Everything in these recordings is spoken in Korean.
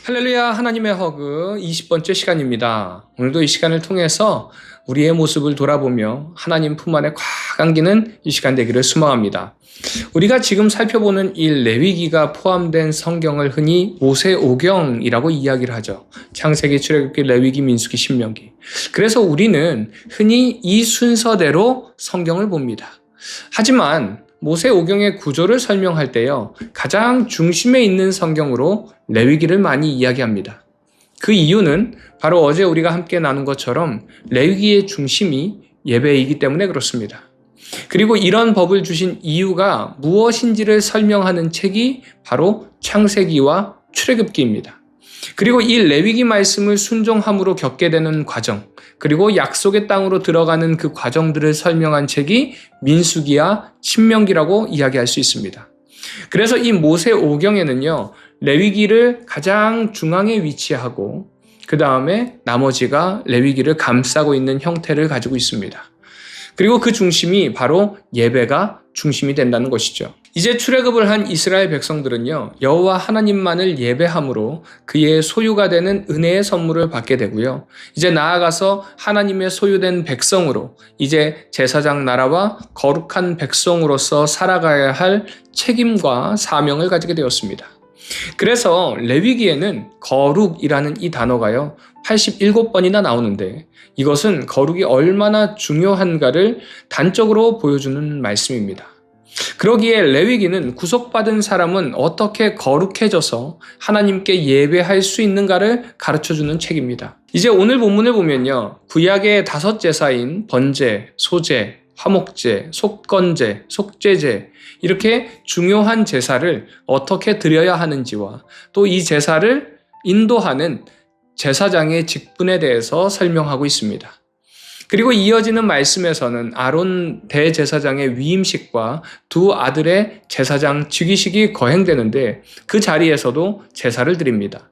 할렐루야, 하나님의 허그 20번째 시간입니다. 오늘도 이 시간을 통해서 우리의 모습을 돌아보며 하나님 품 안에 꽉 안기는 이 시간 되기를 소망합니다. 우리가 지금 살펴보는 이 레위기가 포함된 성경을 흔히 모세오경이라고 이야기를 하죠. 창세기, 출애굽기, 레위기, 민수기, 신명기. 그래서 우리는 흔히 이 순서대로 성경을 봅니다. 하지만 모세오경의 구조를 설명할 때요, 가장 중심에 있는 성경으로 레위기를 많이 이야기합니다. 그 이유는 바로 어제 우리가 함께 나눈 것처럼 레위기의 중심이 예배이기 때문에 그렇습니다. 그리고 이런 법을 주신 이유가 무엇인지를 설명하는 책이 바로 창세기와 출애굽기입니다. 그리고 이 레위기 말씀을 순종함으로 겪게 되는 과정, 그리고 약속의 땅으로 들어가는 그 과정들을 설명한 책이 민수기와 신명기라고 이야기할 수 있습니다. 그래서 이 모세오경에는요, 레위기를 가장 중앙에 위치하고 그 다음에 나머지가 레위기를 감싸고 있는 형태를 가지고 있습니다. 그리고 그 중심이 바로 예배가 중심이 된다는 것이죠. 이제 출애굽을 한 이스라엘 백성들은요, 여호와 하나님만을 예배함으로 그의 소유가 되는 은혜의 선물을 받게 되고요. 이제 나아가서 하나님의 소유된 백성으로 이제 제사장 나라와 거룩한 백성으로서 살아가야 할 책임과 사명을 가지게 되었습니다. 그래서 레위기에는 거룩이라는 이 단어가요, 87번이나 나오는데 이것은 거룩이 얼마나 중요한가를 단적으로 보여주는 말씀입니다. 그러기에 레위기는 구속받은 사람은 어떻게 거룩해져서 하나님께 예배할 수 있는가를 가르쳐주는 책입니다. 이제 오늘 본문을 보면요, 구약의 5제사인 번제, 소제, 화목제, 속건제, 속죄제, 이렇게 중요한 제사를 어떻게 드려야 하는지와 또 이 제사를 인도하는 제사장의 직분에 대해서 설명하고 있습니다. 그리고 이어지는 말씀에서는 아론 대제사장의 위임식과 두 아들의 제사장 즉위식이 거행되는데 그 자리에서도 제사를 드립니다.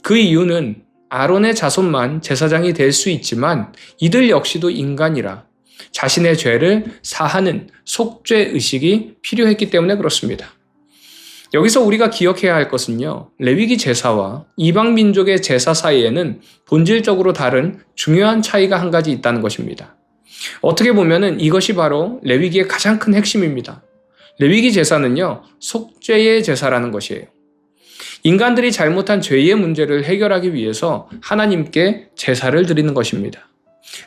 그 이유는 아론의 자손만 제사장이 될 수 있지만 이들 역시도 인간이라 자신의 죄를 사하는 속죄 의식이 필요했기 때문에 그렇습니다. 여기서 우리가 기억해야 할 것은요, 레위기 제사와 이방 민족의 제사 사이에는 본질적으로 다른 중요한 차이가 한 가지 있다는 것입니다. 어떻게 보면은 이것이 바로 레위기의 가장 큰 핵심입니다. 레위기 제사는요, 속죄의 제사라는 것이에요. 인간들이 잘못한 죄의 문제를 해결하기 위해서 하나님께 제사를 드리는 것입니다.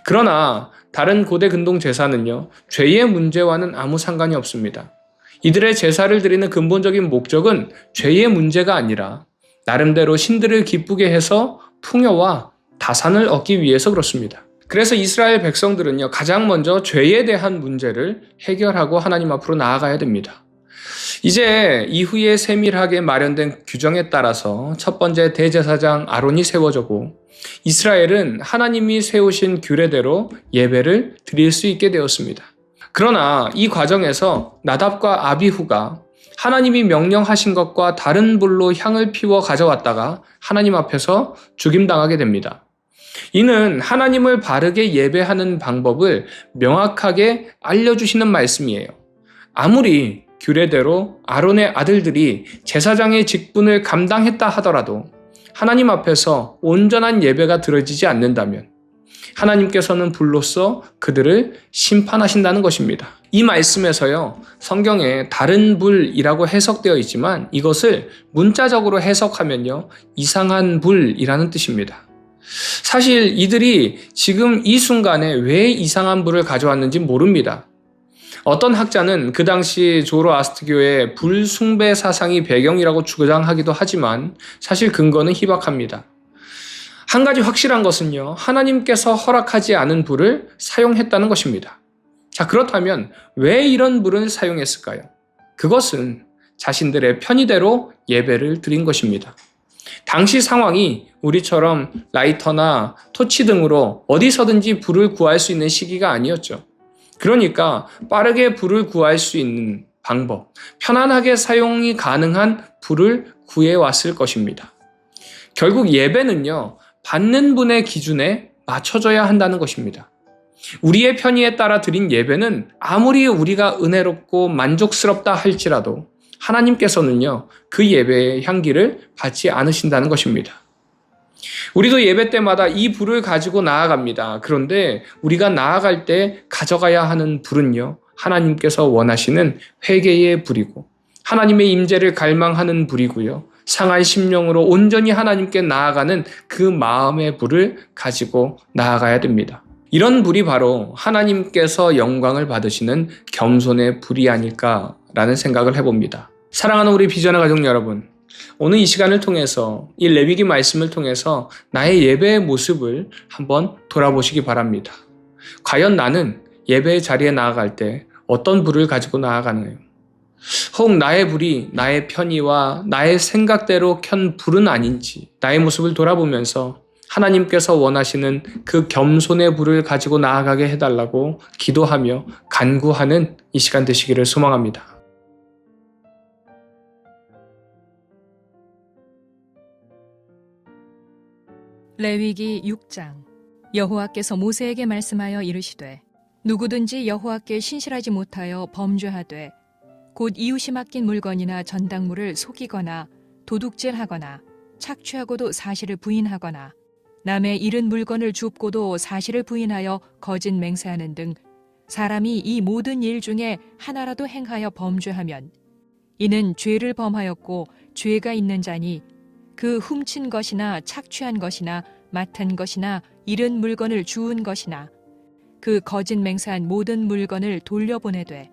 그러나 다른 고대 근동 제사는요, 죄의 문제와는 아무 상관이 없습니다. 이들의 제사를 드리는 근본적인 목적은 죄의 문제가 아니라 나름대로 신들을 기쁘게 해서 풍요와 다산을 얻기 위해서 그렇습니다. 그래서 이스라엘 백성들은요, 가장 먼저 죄에 대한 문제를 해결하고 하나님 앞으로 나아가야 됩니다. 이제 이후에 세밀하게 마련된 규정에 따라서 첫 번째 대제사장 아론이 세워졌고 이스라엘은 하나님이 세우신 규례대로 예배를 드릴 수 있게 되었습니다. 그러나 이 과정에서 나답과 아비후가 하나님이 명령하신 것과 다른 불로 향을 피워 가져왔다가 하나님 앞에서 죽임당하게 됩니다. 이는 하나님을 바르게 예배하는 방법을 명확하게 알려주시는 말씀이에요. 아무리 규례대로 아론의 아들들이 제사장의 직분을 감당했다 하더라도 하나님 앞에서 온전한 예배가 드려지지 않는다면 하나님께서는 불로써 그들을 심판하신다는 것입니다. 이 말씀에서요, 성경에 다른 불이라고 해석되어 있지만 이것을 문자적으로 해석하면요, 이상한 불이라는 뜻입니다. 사실 이들이 지금 이 순간에 왜 이상한 불을 가져왔는지 모릅니다. 어떤 학자는 그 당시 조로아스트교의 불숭배 사상이 배경이라고 주장하기도 하지만 사실 근거는 희박합니다. 한 가지 확실한 것은요, 하나님께서 허락하지 않은 불을 사용했다는 것입니다. 자, 그렇다면 왜 이런 불을 사용했을까요? 그것은 자신들의 편의대로 예배를 드린 것입니다. 당시 상황이 우리처럼 라이터나 토치 등으로 어디서든지 불을 구할 수 있는 시기가 아니었죠. 그러니까 빠르게 불을 구할 수 있는 방법, 편안하게 사용이 가능한 불을 구해왔을 것입니다. 결국 예배는요, 받는 분의 기준에 맞춰져야 한다는 것입니다. 우리의 편의에 따라 드린 예배는 아무리 우리가 은혜롭고 만족스럽다 할지라도 하나님께서는요, 그 예배의 향기를 받지 않으신다는 것입니다. 우리도 예배 때마다 이 불을 가지고 나아갑니다. 그런데 우리가 나아갈 때 가져가야 하는 불은요, 하나님께서 원하시는 회개의 불이고 하나님의 임재를 갈망하는 불이고요, 상한 심령으로 온전히 하나님께 나아가는 그 마음의 불을 가지고 나아가야 됩니다. 이런 불이 바로 하나님께서 영광을 받으시는 겸손의 불이 아닐까라는 생각을 해봅니다. 사랑하는 우리 비전의 가족 여러분, 오늘 이 시간을 통해서 이 레위기 말씀을 통해서 나의 예배의 모습을 한번 돌아보시기 바랍니다. 과연 나는 예배의 자리에 나아갈 때 어떤 불을 가지고 나아가나요? 혹 나의 불이 나의 편의와 나의 생각대로 켠 불은 아닌지 나의 모습을 돌아보면서 하나님께서 원하시는 그 겸손의 불을 가지고 나아가게 해달라고 기도하며 간구하는 이 시간 되시기를 소망합니다. 레위기 6장. 여호와께서 모세에게 말씀하여 이르시되 누구든지 여호와께 신실하지 못하여 범죄하되 곧 이웃이 맡긴 물건이나 전당물을 속이거나 도둑질하거나 착취하고도 사실을 부인하거나 남의 잃은 물건을 줍고도 사실을 부인하여 거짓 맹세하는 등 사람이 이 모든 일 중에 하나라도 행하여 범죄하면 이는 죄를 범하였고 죄가 있는 자니 그 훔친 것이나 착취한 것이나 맡은 것이나 잃은 물건을 주운 것이나 그 거짓 맹세한 모든 물건을 돌려보내되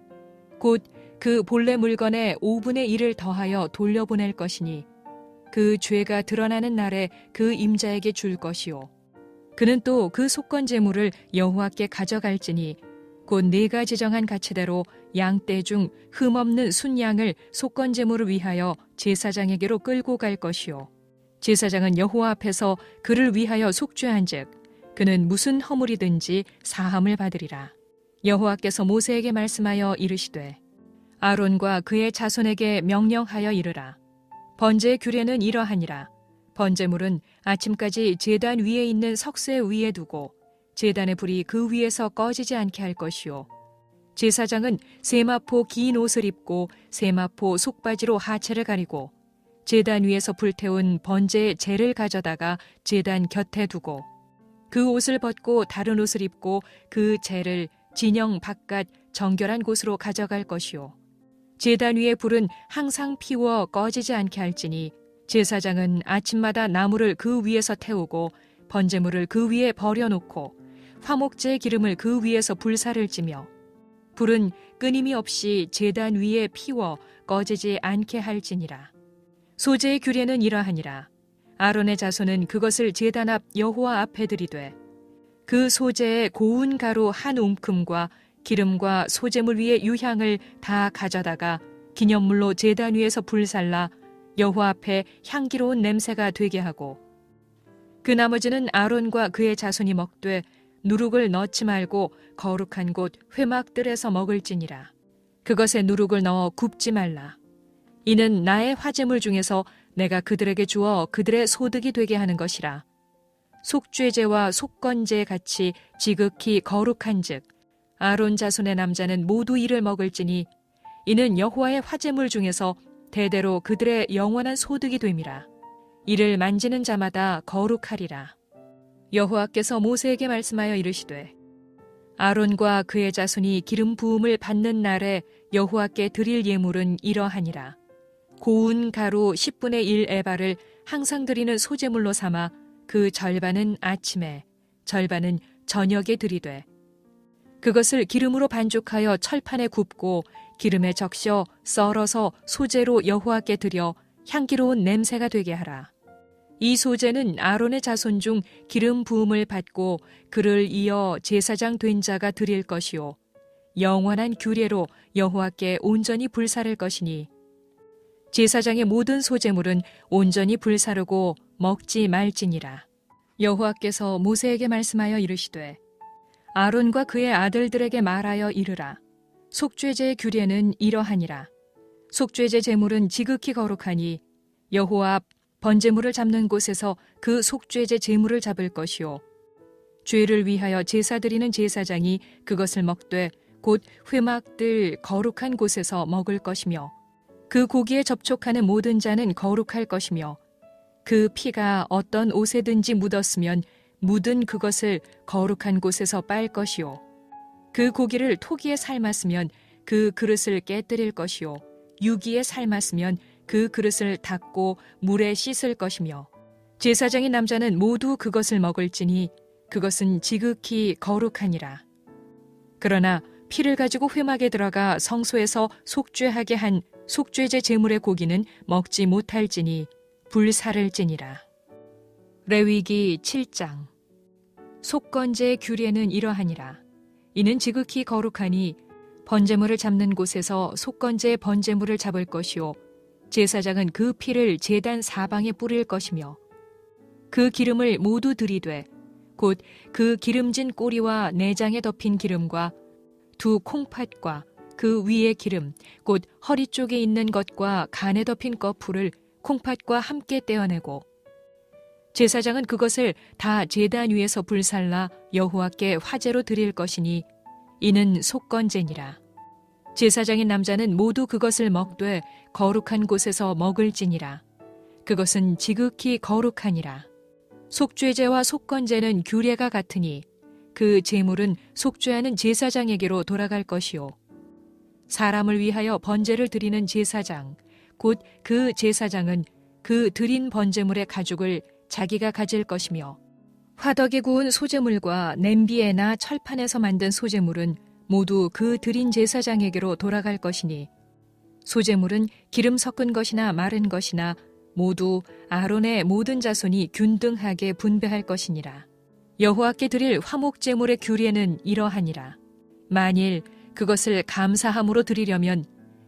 곧 그 본래 물건의 5분의 1을 더하여 돌려보낼 것이니 그 죄가 드러나는 날에 그 임자에게 줄 것이요 그는 또 그 속건 제물을 여호와께 가져갈지니 곧 네가 지정한 가치대로 양떼 중 흠없는 순양을 속건 제물을 위하여 제사장에게로 끌고 갈 것이요 제사장은 여호와 앞에서 그를 위하여 속죄한즉 그는 무슨 허물이든지 사함을 받으리라. 여호와께서 모세에게 말씀하여 이르시되 아론과 그의 자손에게 명령하여 이르라. 번제의 규례는 이러하니라. 번제물은 아침까지 제단 위에 있는 석쇠 위에 두고 제단의 불이 그 위에서 꺼지지 않게 할 것이요 제사장은 세마포 긴 옷을 입고 세마포 속바지로 하체를 가리고 제단 위에서 불태운 번제의 재를 가져다가 제단 곁에 두고 그 옷을 벗고 다른 옷을 입고 그 재를 진영 바깥 정결한 곳으로 가져갈 것이요 제단 위의 불은 항상 피워 꺼지지 않게 할지니 제사장은 아침마다 나무를 그 위에서 태우고 번제물을 그 위에 버려놓고 화목제의 기름을 그 위에서 불사를 찌며 불은 끊임이 없이 제단 위에 피워 꺼지지 않게 할지니라. 소제의 규례는 이러하니라. 아론의 자손은 그것을 제단 앞 여호와 앞에 들이되 그 소제의 고운 가루 한 움큼과 기름과 소제물 위에 유향을 다 가져다가 기념물로 제단 위에서 불살라 여호와 앞에 향기로운 냄새가 되게 하고 그 나머지는 아론과 그의 자손이 먹되 누룩을 넣지 말고 거룩한 곳 회막들에서 먹을지니라. 그것에 누룩을 넣어 굽지 말라. 이는 나의 화제물 중에서 내가 그들에게 주어 그들의 소득이 되게 하는 것이라. 속죄제와 속건제 같이 지극히 거룩한즉 아론 자손의 남자는 모두 이를 먹을지니 이는 여호와의 화제물 중에서 대대로 그들의 영원한 소득이 됨이라. 이를 만지는 자마다 거룩하리라. 여호와께서 모세에게 말씀하여 이르시되 아론과 그의 자손이 기름 부음을 받는 날에 여호와께 드릴 예물은 이러하니라. 고운 가루 10분의 1 에바를 항상 드리는 소제물로 삼아 그 절반은 아침에 절반은 저녁에 드리되 그것을 기름으로 반죽하여 철판에 굽고 기름에 적셔 썰어서 소제로 여호와께 드려 향기로운 냄새가 되게 하라. 이 소제는 아론의 자손 중 기름 부음을 받고 그를 이어 제사장 된 자가 드릴 것이요 영원한 규례로 여호와께 온전히 불사를 것이니 제사장의 모든 소제물은 온전히 불사르고 먹지 말지니라. 여호와께서 모세에게 말씀하여 이르시되 아론과 그의 아들들에게 말하여 이르라. 속죄제의 규례는 이러하니라. 속죄제 제물은 지극히 거룩하니 여호와 앞 번제물을 잡는 곳에서 그 속죄제 제물을 잡을 것이요 죄를 위하여 제사 드리는 제사장이 그것을 먹되 곧 회막들 거룩한 곳에서 먹을 것이며 그 고기에 접촉하는 모든 자는 거룩할 것이며 그 피가 어떤 옷에든지 묻었으면 묻은 그것을 거룩한 곳에서 빨 것이요. 그 고기를 토기에 삶았으면 그 그릇을 깨뜨릴 것이요. 유기에 삶았으면 그 그릇을 닦고 물에 씻을 것이며 제사장인 남자는 모두 그것을 먹을지니 그것은 지극히 거룩하니라. 그러나 피를 가지고 회막에 들어가 성소에서 속죄하게 한 속죄제 제물의 고기는 먹지 못할지니 불사를지니라. 레위기 7장. 속건제의 규례는 이러하니라. 이는 지극히 거룩하니 번제물을 잡는 곳에서 속건제의 번제물을 잡을 것이요 제사장은 그 피를 제단 사방에 뿌릴 것이며 그 기름을 모두 들이되 곧 그 기름진 꼬리와 내장에 덮인 기름과 두 콩팥과 그 위의 기름 곧 허리 쪽에 있는 것과 간에 덮인 거풀을 콩팥과 함께 떼어내고 제사장은 그것을 다 제단 위에서 불살라 여호와께 화제로 드릴 것이니 이는 속건제니라. 제사장인 남자는 모두 그것을 먹되 거룩한 곳에서 먹을지니라. 그것은 지극히 거룩하니라. 속죄제와 속건제는 규례가 같으니 그 제물은 속죄하는 제사장에게로 돌아갈 것이요. 사람을 위하여 번제를 드리는 제사장, 곧 그 제사장은 그 드린 번제물의 가죽을 자기가 가질 것이며 화덕에 구운 소제물과 냄비에나 철판에서 만든 소제물은 모두 그 드린 제사장에게로 돌아갈 것이니 소제물은 기름 섞은 것이나 마른 것이나 모두 아론의 모든 자손이 균등하게 분배할 것이니라. 여호와께 드릴 화목제물의 규례는 이러하니라. 만일 그것을 감사함으로 드리려면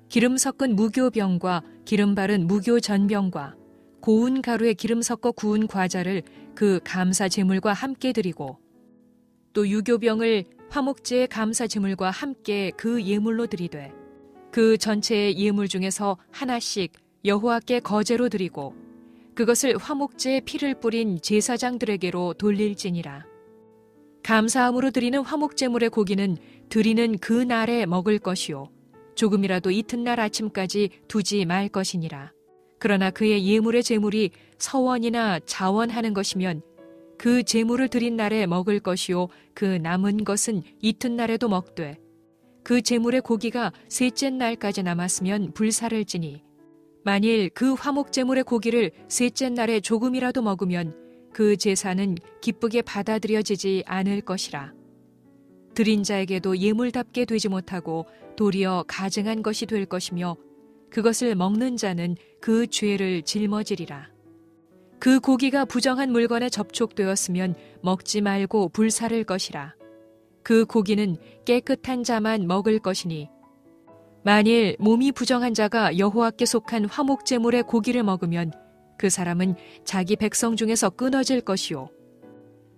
기름 섞은 무교병과 기름 바른 무교전병과 고운 가루에 기름 섞어 구운 과자를 그 감사 제물과 함께 드리고 또 유교병을 화목제의 감사 제물과 함께 그 예물로 드리되 그 전체의 예물 중에서 하나씩 여호와께 거제로 드리고 그것을 화목제의 피를 뿌린 제사장들에게로 돌릴지니라. 감사함으로 드리는 화목제물의 고기는 드리는 그 날에 먹을 것이요 조금이라도 이튿날 아침까지 두지 말 것이니라. 그러나 그의 예물의 제물이 서원이나 자원하는 것이면 그 제물을 드린 날에 먹을 것이요 그 남은 것은 이튿날에도 먹되 그 제물의 고기가 셋째 날까지 남았으면 불사를지니 만일 그 화목제물의 고기를 셋째 날에 조금이라도 먹으면 그 제사는 기쁘게 받아들여지지 않을 것이라. 드린 자에게도 예물답게 되지 못하고 도리어 가증한 것이 될 것이며 그것을 먹는 자는 그 죄를 짊어지리라. 그 고기가 부정한 물건에 접촉되었으면 먹지 말고 불사를 것이라. 그 고기는 깨끗한 자만 먹을 것이니 만일 몸이 부정한 자가 여호와께 속한 화목제물의 고기를 먹으면 그 사람은 자기 백성 중에서 끊어질 것이요.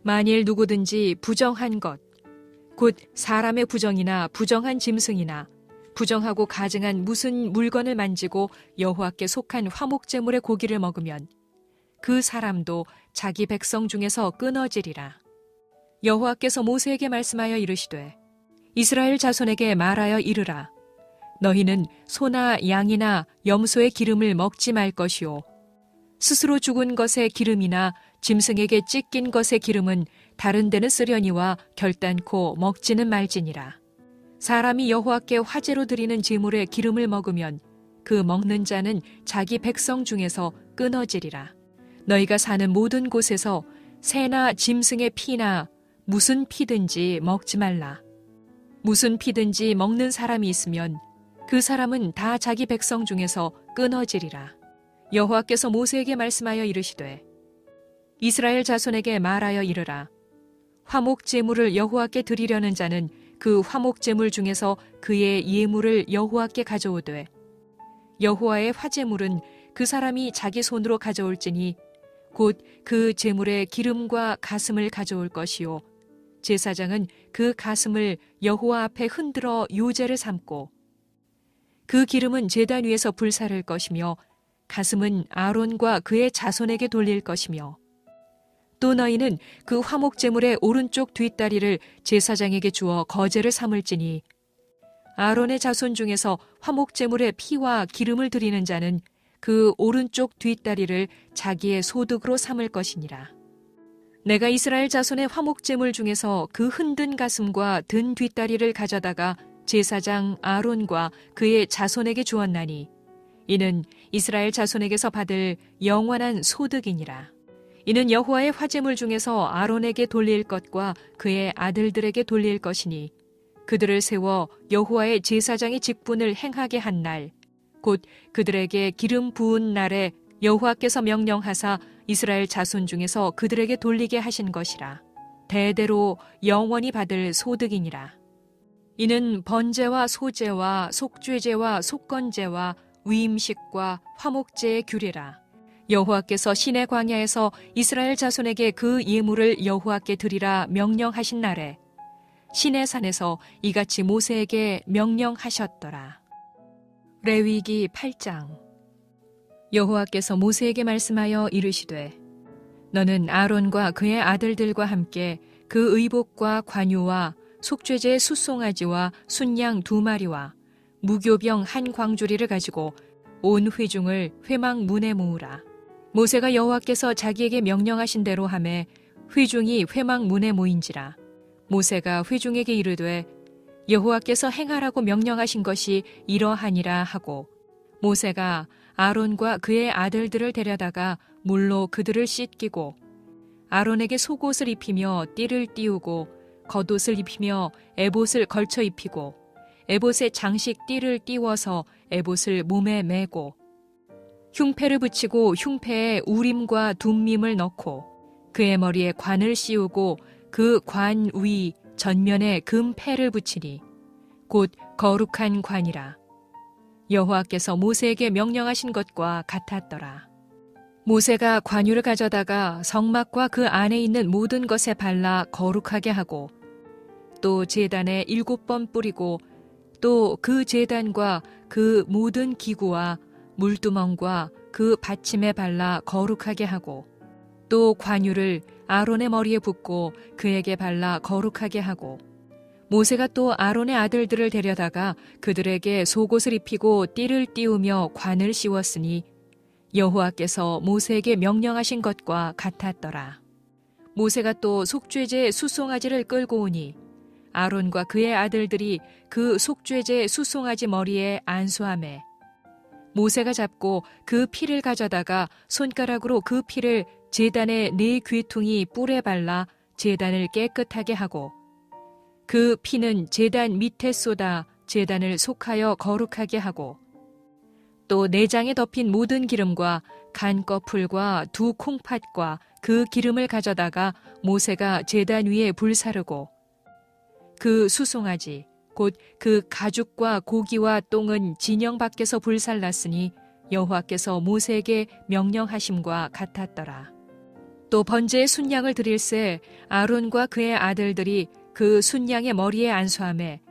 만일 누구든지 부정한 것, 곧 사람의 부정이나 부정한 짐승이나 부정하고 가증한 무슨 물건을 만지고 여호와께 속한 화목제물의 고기를 먹으면 그 사람도 자기 백성 중에서 끊어지리라. 여호와께서 모세에게 말씀하여 이르시되 이스라엘 자손에게 말하여 이르라. 너희는 소나 양이나 염소의 기름을 먹지 말 것이요 스스로 죽은 것의 기름이나 짐승에게 찢긴 것의 기름은 다른 데는 쓰려니와 결단코 먹지는 말지니라. 사람이 여호와께 화제로 드리는 제물의 기름을 먹으면 그 먹는 자는 자기 백성 중에서 끊어지리라. 너희가 사는 모든 곳에서 새나 짐승의 피나 무슨 피든지 먹지 말라. 무슨 피든지 먹는 사람이 있으면 그 사람은 다 자기 백성 중에서 끊어지리라. 여호와께서 모세에게 말씀하여 이르시되 이스라엘 자손에게 말하여 이르라. 화목 제물을 여호와께 드리려는 자는 그 화목 제물 중에서 그의 예물을 여호와께 가져오되 여호와의 화제물은 그 사람이 자기 손으로 가져올지니 곧 그 제물의 기름과 가슴을 가져올 것이요 제사장은 그 가슴을 여호와 앞에 흔들어 요제를 삼고 그 기름은 제단 위에서 불사를 것이며 가슴은 아론과 그의 자손에게 돌릴 것이며 또 너희는 그 화목제물의 오른쪽 뒷다리를 제사장에게 주어 거제를 삼을지니 아론의 자손 중에서 화목제물의 피와 기름을 드리는 자는 그 오른쪽 뒷다리를 자기의 소득으로 삼을 것이니라. 내가 이스라엘 자손의 화목제물 중에서 그 흔든 가슴과 든 뒷다리를 가져다가 제사장 아론과 그의 자손에게 주었나니 이는 이스라엘 자손에게서 받을 영원한 소득이니라. 이는 여호와의 화제물 중에서 아론에게 돌릴 것과 그의 아들들에게 돌릴 것이니 그들을 세워 여호와의 제사장의 직분을 행하게 한 날, 곧 그들에게 기름 부은 날에 여호와께서 명령하사 이스라엘 자손 중에서 그들에게 돌리게 하신 것이라. 대대로 영원히 받을 소득이니라. 이는 번제와 소제와 속죄제와 속건제와 위임식과 화목제의 규례라. 여호와께서 시내 광야에서 이스라엘 자손에게 그 예물을 여호와께 드리라 명령하신 날에 시내 산에서 이같이 모세에게 명령하셨더라. 레위기 8장. 여호와께서 모세에게 말씀하여 이르시되 너는 아론과 그의 아들들과 함께 그 의복과 관유와 속죄제 숫송아지와 순양 2마리와 무교병 한 광주리를 가지고 온 회중을 회막 문에 모으라. 모세가 여호와께서 자기에게 명령하신 대로 하매 회중이 회막 문에 모인지라. 모세가 회중에게 이르되 여호와께서 행하라고 명령하신 것이 이러하니라 하고 모세가 아론과 그의 아들들을 데려다가 물로 그들을 씻기고 아론에게 속옷을 입히며 띠를 띠우고 겉옷을 입히며 에봇을 걸쳐 입히고 에봇에 장식 띠를 띠워서 에봇을 몸에 매고 흉패를 붙이고 흉패에 우림과 둠밈을 넣고 그의 머리에 관을 씌우고 그 관 위 전면에 금패를 붙이니 곧 거룩한 관이라. 여호와께서 모세에게 명령하신 것과 같았더라. 모세가 관유를 가져다가 성막과 그 안에 있는 모든 것에 발라 거룩하게 하고 또 제단에 7번 뿌리고 또 그 제단과 그 모든 기구와 물두멍과 그 받침에 발라 거룩하게 하고 또 관유를 아론의 머리에 붓고 그에게 발라 거룩하게 하고 모세가 또 아론의 아들들을 데려다가 그들에게 속옷을 입히고 띠를 띠우며 관을 씌웠으니 여호와께서 모세에게 명령하신 것과 같았더라. 모세가 또 속죄제 숫송아지를 끌고 오니 아론과 그의 아들들이 그 속죄제 숫송아지 머리에 안수하매 모세가 잡고 그 피를 가져다가 손가락으로 그 피를 제단의 4귀퉁이 뿔에 발라 제단을 깨끗하게 하고 그 피는 제단 밑에 쏟아 제단을 속하여 거룩하게 하고 또 내장에 덮인 모든 기름과 간꺼풀과 2 콩팥과 그 기름을 가져다가 모세가 제단 위에 불사르고 그 수송아지 곧 그 가죽과 고기와 똥은 진영 밖에서 불살랐으니 여호와께서 모세에게 명령하심과 같았더라. 또 번제의 순양을 드릴새 아론과 그의 아들들이 그 순양의 머리에 안수하매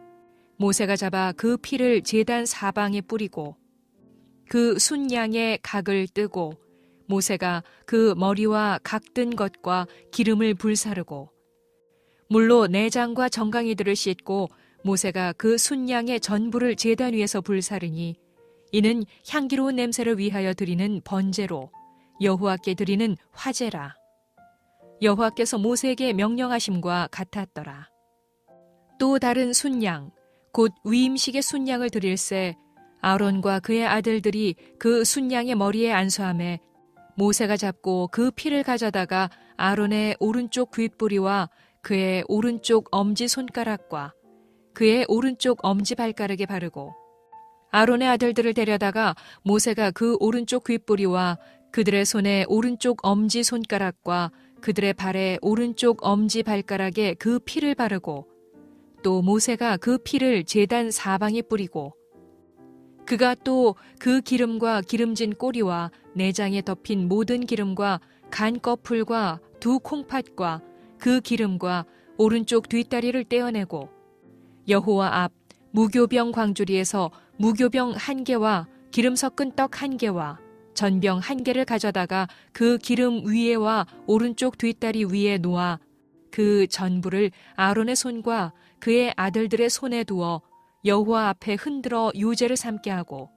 모세가 잡아 그 피를 제단 사방에 뿌리고 그 순양의 각을 뜨고 모세가 그 머리와 각든 것과 기름을 불사르고 물로 내장과 정강이들을 씻고 모세가 그 순양의 전부를 제단 위에서 불사르니 이는 향기로운 냄새를 위하여 드리는 번제로 여호와께 드리는 화제라. 여호와께서 모세에게 명령하심과 같았더라. 또 다른 순양 곧 위임식의 순양을 드릴새 아론과 그의 아들들이 그 순양의 머리에 안수하매 모세가 잡고 그 피를 가져다가 아론의 오른쪽 귓뿌리와 그의 오른쪽 엄지손가락과 그의 오른쪽 엄지발가락에 바르고 아론의 아들들을 데려다가 모세가 그 오른쪽 귓뿌리와 그들의 손에 오른쪽 엄지손가락과 그들의 발에 오른쪽 엄지발가락에 그 피를 바르고 또 모세가 그 피를 제단 사방에 뿌리고 그가 또 그 기름과 기름진 꼬리와 내장에 덮인 모든 기름과 간꺼풀과 2 콩팥과 그 기름과 오른쪽 뒷다리를 떼어내고 여호와 앞 무교병 광주리에서 무교병 1개와 기름 섞은 떡 1개와 전병 1개를 가져다가 그 기름 위에와 오른쪽 뒷다리 위에 놓아 그 전부를 아론의 손과 그의 아들들의 손에 두어 여호와 앞에 흔들어 요제를 삼게 하고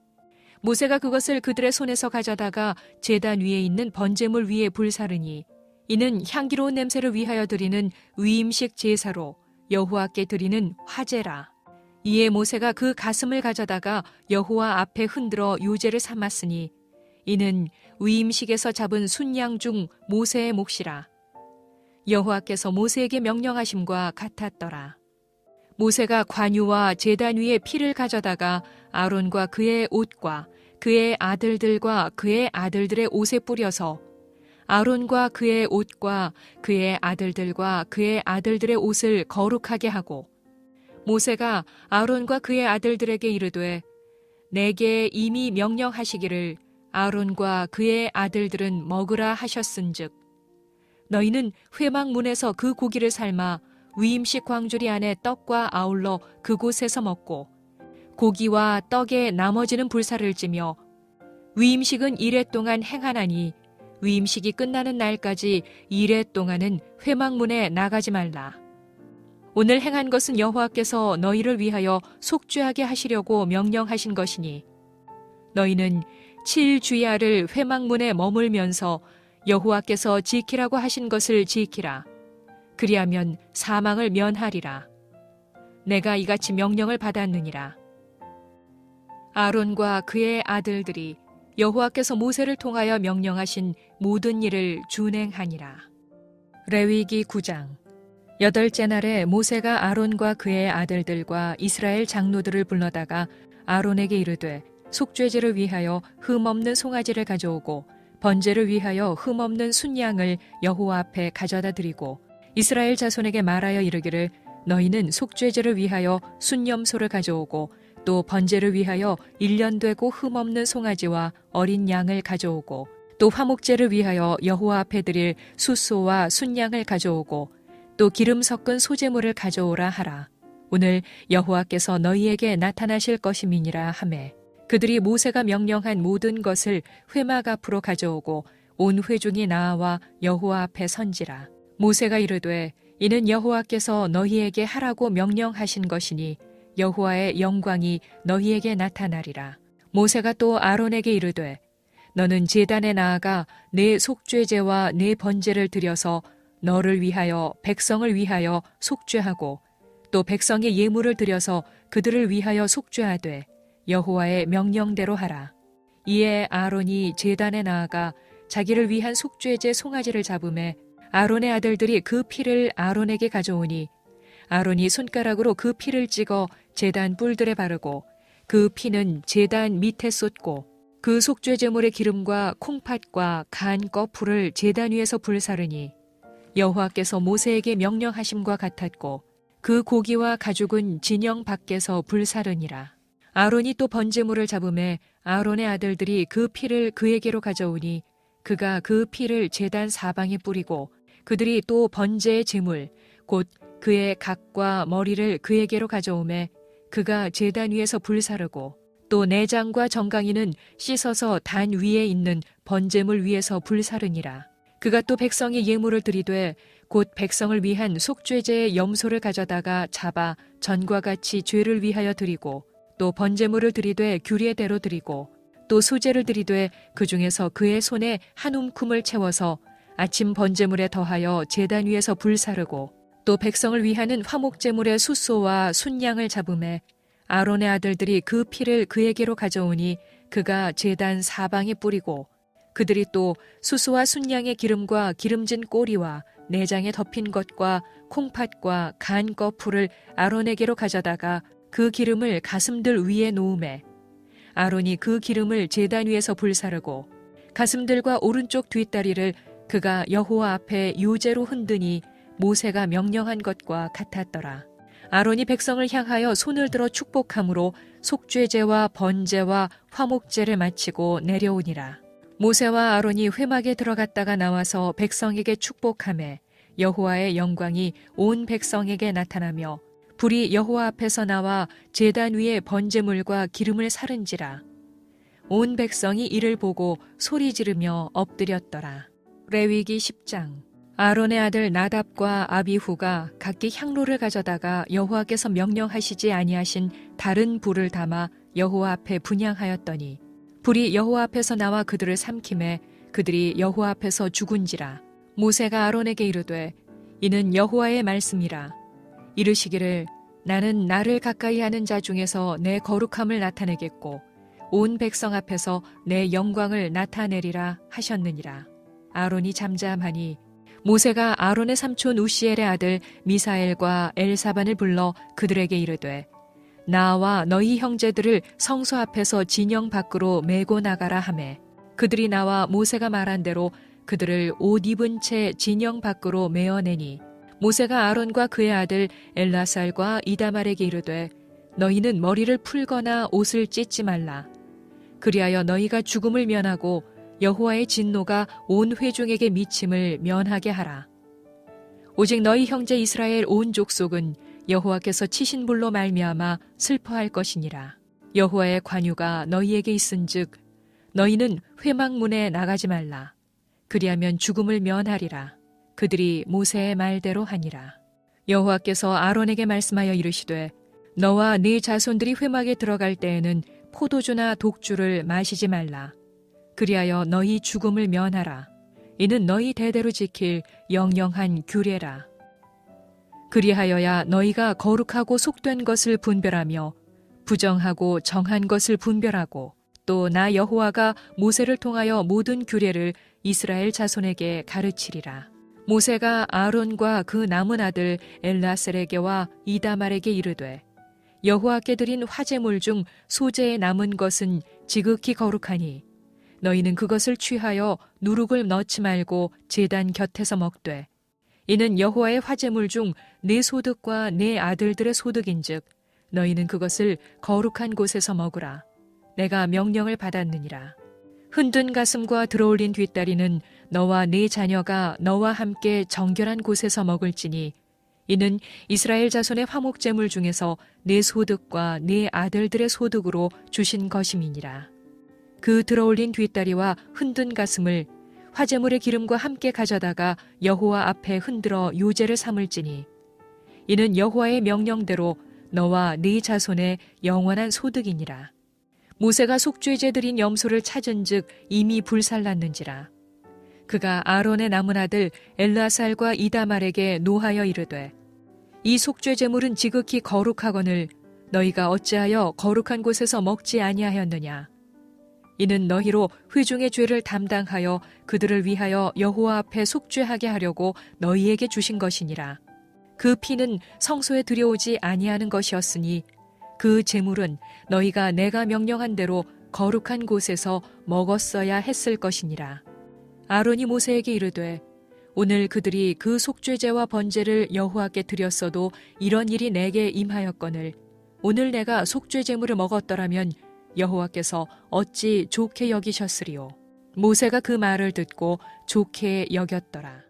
모세가 그것을 그들의 손에서 가져다가 제단 위에 있는 번제물 위에 불사르니 이는 향기로운 냄새를 위하여 드리는 위임식 제사로 여호와께 드리는 화제라. 이에 모세가 그 가슴을 가져다가 여호와 앞에 흔들어 요제를 삼았으니 이는 위임식에서 잡은 순양 중 모세의 몫이라. 여호와께서 모세에게 명령하심과 같았더라. 모세가 관유와 제단 위에 피를 가져다가 아론과 그의 옷과 그의 아들들과 그의 아들들의 옷에 뿌려서 아론과 그의 옷과 그의 아들들과 그의 아들들의 옷을 거룩하게 하고 모세가 아론과 그의 아들들에게 이르되 내게 이미 명령하시기를 아론과 그의 아들들은 먹으라 하셨은즉 너희는 회막문에서 그 고기를 삶아 위임식 광주리 안에 떡과 아울러 그곳에서 먹고 고기와 떡에 나머지는 불사를 찌며 위임식은 이레 동안 행하나니 위임식이 끝나는 날까지 이레 동안은 회막문에 나가지 말라. 오늘 행한 것은 여호와께서 너희를 위하여 속죄하게 하시려고 명령하신 것이니 너희는 7주야를 회막문에 머물면서 여호와께서 지키라고 하신 것을 지키라. 그리하면 사망을 면하리라. 내가 이같이 명령을 받았느니라. 아론과 그의 아들들이 여호와께서 모세를 통하여 명령하신 모든 일을 준행하니라. 레위기 9장. 8째 날에 모세가 아론과 그의 아들들과 이스라엘 장로들을 불러다가 아론에게 이르되 속죄제를 위하여 흠없는 송아지를 가져오고 번제를 위하여 흠없는 순양을 여호와 앞에 가져다 드리고 이스라엘 자손에게 말하여 이르기를 너희는 속죄제를 위하여 순염소를 가져오고 또 번제를 위하여 1년 되고 흠없는 송아지와 어린 양을 가져오고 또 화목제를 위하여 여호와 앞에 드릴 숫소와 순양을 가져오고 또 기름 섞은 소제물을 가져오라 하라. 오늘 여호와께서 너희에게 나타나실 것임이니라 하매 그들이 모세가 명령한 모든 것을 회막 앞으로 가져오고 온 회중이 나와 여호와 앞에 선지라. 모세가 이르되 이는 여호와께서 너희에게 하라고 명령하신 것이니 여호와의 영광이 너희에게 나타나리라. 모세가 또 아론에게 이르되 너는 제단에 나아가 내 속죄제와 내 번제를 드려서 너를 위하여 백성을 위하여 속죄하고 또 백성의 예물을 드려서 그들을 위하여 속죄하되 여호와의 명령대로 하라. 이에 아론이 제단에 나아가 자기를 위한 속죄제 송아지를 잡음에 아론의 아들들이 그 피를 아론에게 가져오니 아론이 손가락으로 그 피를 찍어 제단 뿔들에 바르고 그 피는 제단 밑에 쏟고 그 속죄제물의 기름과 콩팥과 간 거풀을 제단 위에서 불사르니 여호와께서 모세에게 명령하심과 같았고 그 고기와 가죽은 진영 밖에서 불사르니라. 아론이 또 번제물을 잡음에 아론의 아들들이 그 피를 그에게로 가져오니 그가 그 피를 제단 사방에 뿌리고 그들이 또 번제의 제물 곧 그의 각과 머리를 그에게로 가져오매 그가 제단 위에서 불사르고 또 내장과 정강이는 씻어서 단 위에 있는 번제물 위에서 불사르니라. 그가 또 백성의 예물을 드리되 곧 백성을 위한 속죄제의 염소를 가져다가 잡아 전과 같이 죄를 위하여 드리고 또 번제물을 드리되 규례대로 드리고 또 소제를 드리되 그 중에서 그의 손에 한 움큼을 채워서 아침 번제물에 더하여 제단 위에서 불사르고 또 백성을 위하는 화목제물의 숫소와 순양을 잡음에 아론의 아들들이 그 피를 그에게로 가져오니 그가 제단 사방에 뿌리고 그들이 또 숫소와 순양의 기름과 기름진 꼬리와 내장에 덮인 것과 콩팥과 간 거풀을 아론에게로 가져다가 그 기름을 가슴들 위에 놓음에 아론이 그 기름을 제단 위에서 불사르고 가슴들과 오른쪽 뒷다리를 그가 여호와 앞에 요제로 흔드니 모세가 명령한 것과 같았더라. 아론이 백성을 향하여 손을 들어 축복함으로 속죄제와 번제와 화목제를 마치고 내려오니라. 모세와 아론이 회막에 들어갔다가 나와서 백성에게 축복하매 여호와의 영광이 온 백성에게 나타나며 불이 여호와 앞에서 나와 제단 위에 번제물과 기름을 사른지라. 온 백성이 이를 보고 소리 지르며 엎드렸더라. 레위기 10장. 아론의 아들 나답과 아비후가 각기 향로를 가져다가 여호와께서 명령하시지 아니하신 다른 불을 담아 여호와 앞에 분향하였더니 불이 여호와 앞에서 나와 그들을 삼킴에 그들이 여호와 앞에서 죽은지라. 모세가 아론에게 이르되 이는 여호와의 말씀이라. 이르시기를 나는 나를 가까이 하는 자 중에서 내 거룩함을 나타내겠고 온 백성 앞에서 내 영광을 나타내리라 하셨느니라. 아론이 잠잠하니 모세가 아론의 삼촌 우시엘의 아들 미사엘과 엘사반을 불러 그들에게 이르되 나와 너희 형제들을 성소 앞에서 진영 밖으로 메고 나가라 하매 그들이 나와 모세가 말한 대로 그들을 옷 입은 채 진영 밖으로 메어내니 모세가 아론과 그의 아들 엘라살과 이다말에게 이르되 너희는 머리를 풀거나 옷을 찢지 말라. 그리하여 너희가 죽음을 면하고 여호와의 진노가 온 회중에게 미침을 면하게 하라. 오직 너희 형제 이스라엘 온 족속은 여호와께서 치신 불로 말미암아 슬퍼할 것이니라. 여호와의 관유가 너희에게 있은즉 너희는 회막문에 나가지 말라. 그리하면 죽음을 면하리라. 그들이 모세의 말대로 하니라. 여호와께서 아론에게 말씀하여 이르시되 너와 네 자손들이 회막에 들어갈 때에는 포도주나 독주를 마시지 말라. 그리하여 너희 죽음을 면하라. 이는 너희 대대로 지킬 영영한 규례라. 그리하여야 너희가 거룩하고 속된 것을 분별하며 부정하고 정한 것을 분별하고 또 나 여호와가 모세를 통하여 모든 규례를 이스라엘 자손에게 가르치리라. 모세가 아론과 그 남은 아들 엘라셀에게와 이다말에게 이르되 여호와께 드린 화제물 중 소재에 남은 것은 지극히 거룩하니 너희는 그것을 취하여 누룩을 넣지 말고 제단 곁에서 먹되 이는 여호와의 화제물 중 내 소득과 내 아들들의 소득인즉 너희는 그것을 거룩한 곳에서 먹으라. 내가 명령을 받았느니라. 흔든 가슴과 들어올린 뒷다리는 너와 네 자녀가 너와 함께 정결한 곳에서 먹을지니 이는 이스라엘 자손의 화목제물 중에서 내 소득과 네 아들들의 소득으로 주신 것임이니라. 그 들어올린 뒷다리와 흔든 가슴을 화제물의 기름과 함께 가져다가 여호와 앞에 흔들어 요제를 삼을지니 이는 여호와의 명령대로 너와 네 자손의 영원한 소득이니라. 모세가 속죄제 드린 염소를 찾은즉 이미 불살랐는지라. 그가 아론의 남은 아들 엘라살과 이다말에게 노하여 이르되 이 속죄제물은 지극히 거룩하거늘 너희가 어찌하여 거룩한 곳에서 먹지 아니하였느냐. 이는 너희로 회중의 죄를 담당하여 그들을 위하여 여호와 앞에 속죄하게 하려고 너희에게 주신 것이니라. 그 피는 성소에 들여오지 아니하는 것이었으니 그 제물은 너희가 내가 명령한 대로 거룩한 곳에서 먹었어야 했을 것이니라. 아론이 모세에게 이르되 오늘 그들이 그 속죄제와 번제를 여호와께 드렸어도 이런 일이 내게 임하였거늘 오늘 내가 속죄제물을 먹었더라면 여호와께서 어찌 좋게 여기셨으리요. 모세가 그 말을 듣고 좋게 여겼더라.